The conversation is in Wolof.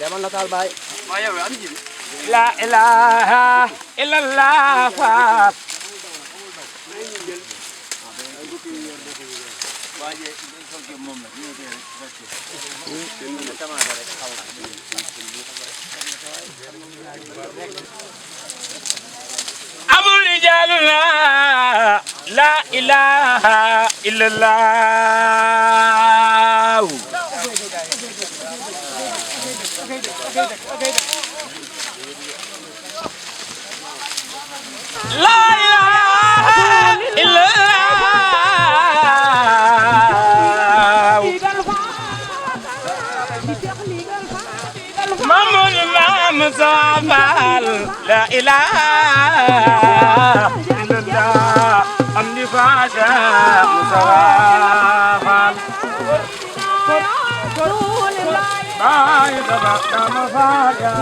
demal nataal baay la ilaha illallah faat abu rijaluna la ilaha illallah la ilaha illallah mamun mam sabal la ilaha illallah amni fasha musawafal bay sabaka mafaja